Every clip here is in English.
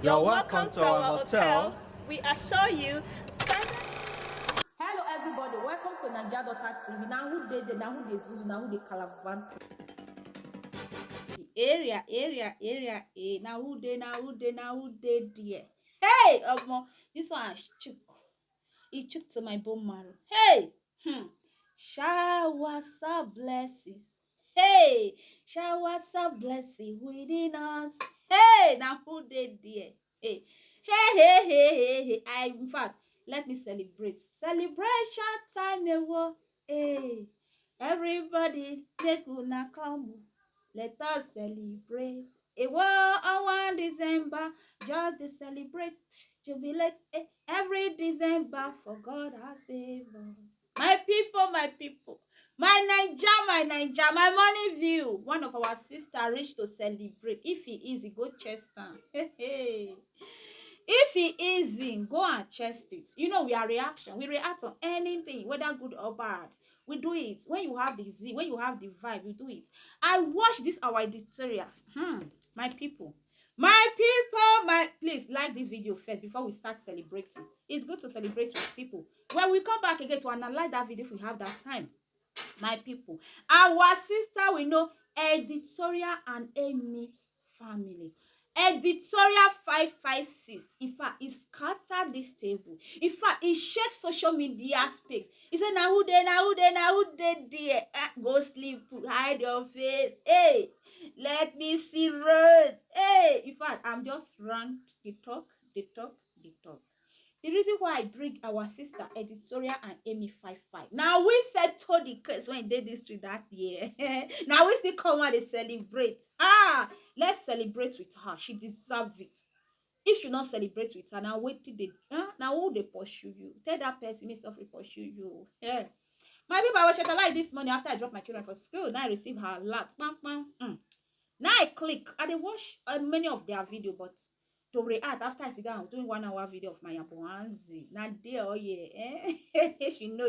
You're welcome to our hotel. We assure you. Hello everybody, welcome to Naija Daughter TV. Now who did it? Now who they Zuzu? Now who they Calavan? Area. Now who they? Now who they there? Hey, this one chook. It chook to my bone marrow. Hey, showers of blessings. Hey, showers of blessing within us. Hey, now who they there? Hey. In fact, let me celebrate. Celebration time, Hey, everybody take una come. Let us celebrate. On 1 December, just to celebrate, jubilate. Every December, for God has saved us. My people, my Naija, my money view. One of our sister reached to celebrate. If he is, he go chest am. If he isn't, go and chest it. You know, we are reaction. We react on anything, whether good or bad. We do it. When you have the Z, when you have the vibe, you do it. I watch this our editorial. My people. Please like this video first before we start celebrating. It's good to celebrate with people. When we come back again to analyze that video if we have that time. My people. Our sister, we know Editorial and Emmy family. Editorial 556. In fact, he scattered this table. In fact, he shakes social media space. He said, now who they there? Go sleep, hide your face. Hey, let me see roads. Hey, in fact, I'm just run the talk. The reason why I bring our sister Editorial and Emmy 55. Now we said to the case when they did this to that year. Now we still come out and celebrate. Let's celebrate with her. She deserves it. If you not celebrate with her, now wait till they now who they pursue you. Tell that person may suffer pursue you. Yeah. My people, I was like this morning after I dropped my children for school. Now I receive her alert. Now I click. I dey watch many of their video, but to react after I sit down doing 1 hour video of my Yabuanzi. Now there, oh yeah, if you know.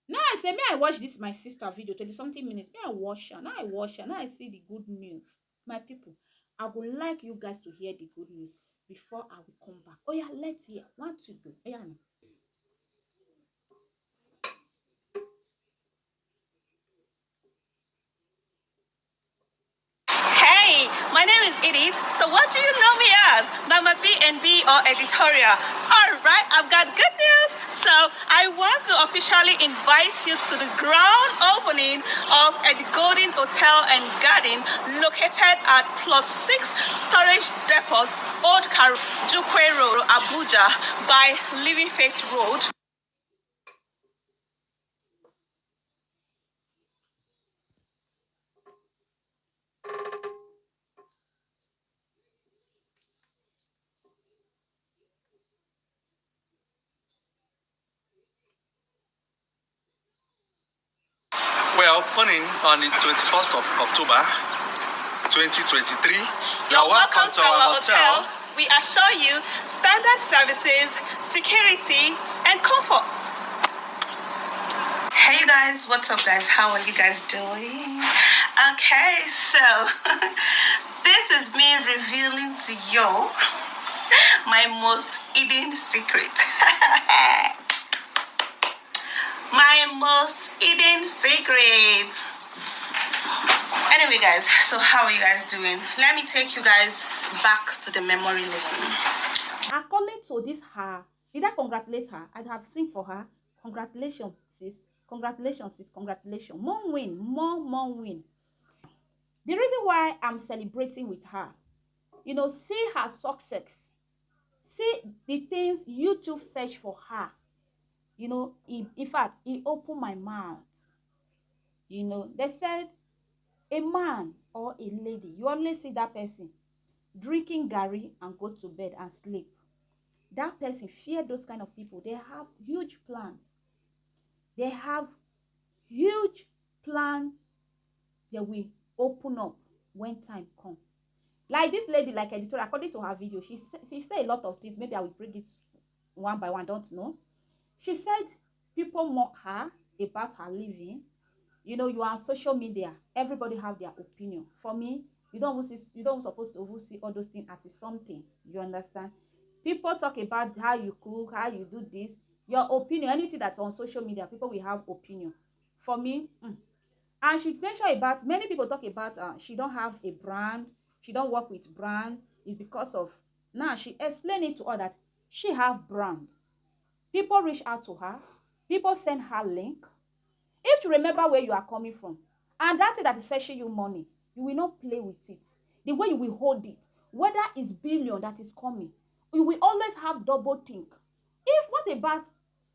Now I say, may I watch this my sister video 20-something minutes. May I watch her? Now I watch her. Now I see the good news. My people, I would like you guys to hear the good news before I will come back. Oh yeah, let's hear. 1, 2, go. Oh yeah. Hey, my name is Edith. So what do you know me as? Mama B&B or Editorial? Alright, I've got good news. So I want to officially invite you to the ground opening of the Golden Hotel and Garden located at plot 6 Storage Depot, Old Jukwe Road, Abuja by Living Faith Road. We're opening on the 21st of October 2023. You're welcome to our hotel. We assure you standard services, security, and comfort. Hey guys, what's up guys? How are you guys doing? Okay, so this is me revealing to you my most hidden secret. My most hidden secret. Anyway guys, so how are you guys doing? Let me take you guys back to the memory lane. According to this her, did I congratulate her? I have seen for her. Congratulations, sis. Congratulations. More win. The reason why I'm celebrating with her, see her success. See the things you two fetch for her. In fact, it opened my mouth. They said a man or a lady, you always see that person drinking garri and go to bed and sleep. That person, fear those kind of people. They have huge plan. They will open up when time comes. Like this lady, like Editorial, according to her video, she said a lot of things. Maybe I will bring it one by one, don't know. She said people mock her about her living. You are on social media. Everybody have their opinion. For me, You don't even see, you don't supposed to even see all those things as something. You understand? People talk about how you cook, how you do this, your opinion, anything that's on social media, people will have opinion. For me, and she mentioned about, many people talk about she don't have a brand, she don't work with brand. It's because of, now she explained it to her that she have brand. People reach out to her, people send her link. If you remember where you are coming from, and that thing that is fetching you money, you will not play with it. The way you will hold it, whether it's billion that is coming, you will always have double think. If what about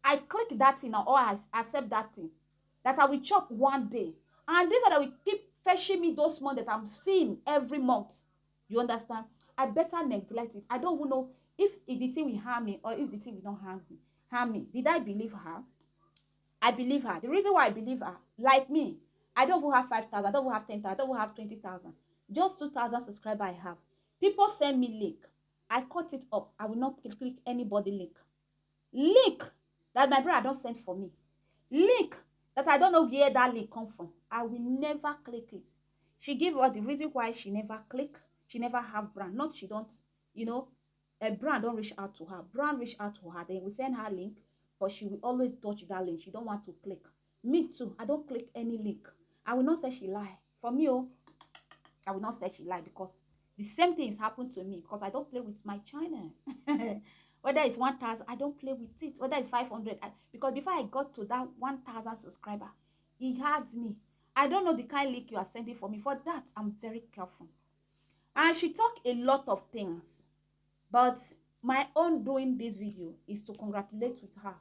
I click that thing or I accept that thing, that I will chop one day, and this one that will keep fetching me those money that I'm seeing every month. You understand? I better neglect it. I don't even know if the thing will harm me or if the thing will not harm me. Did I believe her? I believe her. The reason why I believe her, like me, I don't even have 5,000, I don't even have 10,000, I don't even have 20,000. Just 2,000 subscribers I have. People send me link. I cut it off. I will not click anybody link. Link that my brother don't send for me. Link that I don't know where that link come from. I will never click it. She give us the reason why she never click. She never have brand. Not she don't, you know, a brand don't reach out to her. Brand reach out to her. Then we send her link, but she will always dodge that link. She don't want to click. Me too. I don't click any link. I will not say she lie. For me, oh, I will not say she lie because the same thing is happened to me because I don't play with my channel. Whether it's 1,000, I don't play with it. Whether it's 500, because before I got to that 1,000 subscriber, he had me. I don't know the kind link you are sending for me. For that, I'm very careful. And she talked a lot of things. But my own doing this video is to congratulate with her.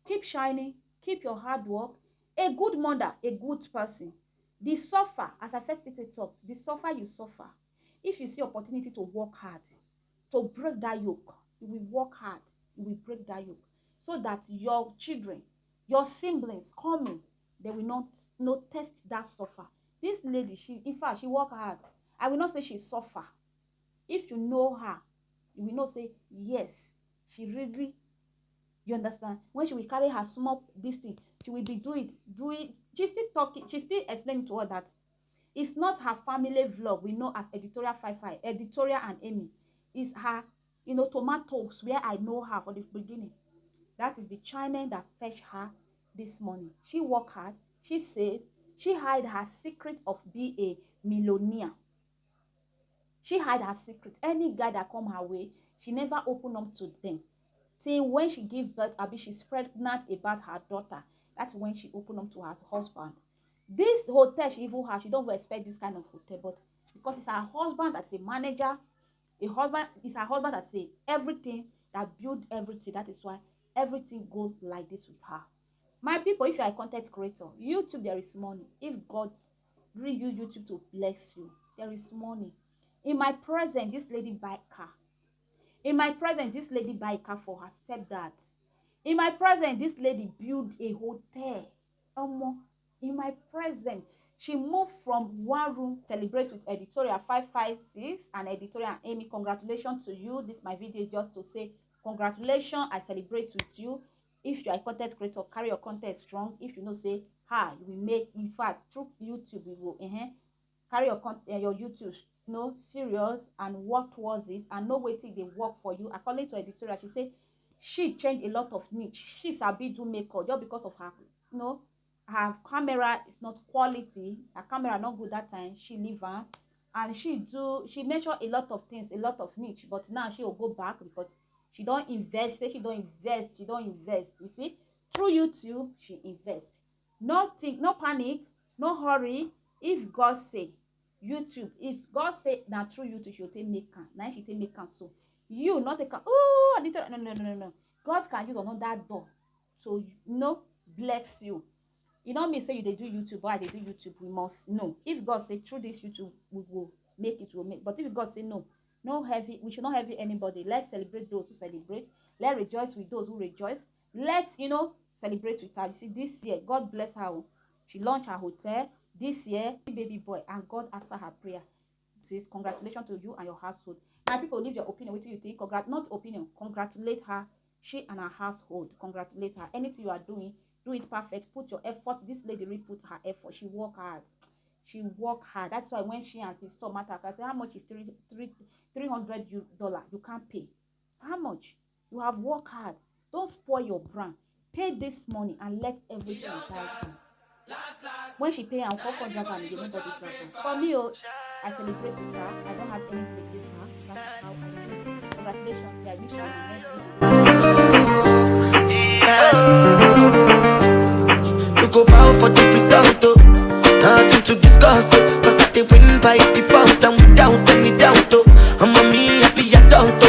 Keep shining. Keep your hard work. A good mother, a good person. The suffer, as I first stated up, the suffer you suffer. If you see opportunity to work hard, to break that yoke, you will work hard. You will break that yoke. So that your children, your siblings coming, they will not test that suffer. This lady, in fact, she work hard. I will not say she suffer. If you know her, you will not say, yes, she really, you understand? When she will carry her small this thing, she will be doing. She's still talking, she's still explaining to her that it's not her family vlog we know as Editorial 55, Editorial and Emmy. It's her, tomatoes where I know her for the beginning. That is the channel that fetched her this morning. She worked hard. She said she hide her secret of being a millionaire. She hide her secret. Any guy that come her way, she never open up to them. Till when she give birth, she's pregnant about her daughter. That's when she open up to her husband. This hotel she even has, she don't even expect this kind of hotel, but because it's her husband that's a manager, it's her husband that say everything, that build everything. That is why everything go like this with her. My people, if you are a content creator, YouTube, there is money. If God really use YouTube to bless you, there is money. In my present, this lady buy car. In my present, this lady buy a car for her stepdad. In my present, this lady build a hotel. In my present, she moved from one room, celebrate with Editorial 556 and Editorial and Amy. Congratulations to you. This my video is just to say congratulations. I celebrate with you. If you are a content creator, carry your content strong. If you know, say hi, we make, in fact, through YouTube, we will carry your YouTube serious and work towards it and no waiting they work for you. According to Editorial, she said she changed a lot of niche. She sabi do makeup just because of her her camera is not quality. Her camera not good that time. She leave her and she measure a lot of things, a lot of niche, but now she will go back because she don't invest. She don't invest. You see, through YouTube she invest. Nothing, no panic, no hurry. If God say YouTube, is God say now through YouTube she will take make am. Now she take make am, so you not take am. Oh, no. God can use another door, so bless you. You know me say you they do YouTube, why they do YouTube, we must know. If God say through this YouTube we will make it, will make. But if God say no, no heavy, we should not heavy anybody. Let's celebrate those who celebrate. Let's rejoice with those who rejoice. Let's celebrate with her. You see, this year God bless her. She launched her hotel this year, baby boy, and God answer her prayer. Says congratulations to you and your household. My people, leave your opinion. What do you think? Not opinion, congratulate her. She and her household, congratulate her. Anything you are doing, do it perfect. Put your effort. This lady really put her effort. She work hard. She work hard. That's why when she and Pastor Martha say, how much is $300? You can't pay. How much? You have worked hard. Don't spoil your brand. Pay this money and let everything die down. When she pay, I'll call Jaga and nobody drop her. For me, I celebrate with her. I don't have anything against her. That is how I see it. Congratulations, I wish you the next video. To go bow for the result, nothing to discuss, cause I did win by default and without any doubt, I'm a me happy adult,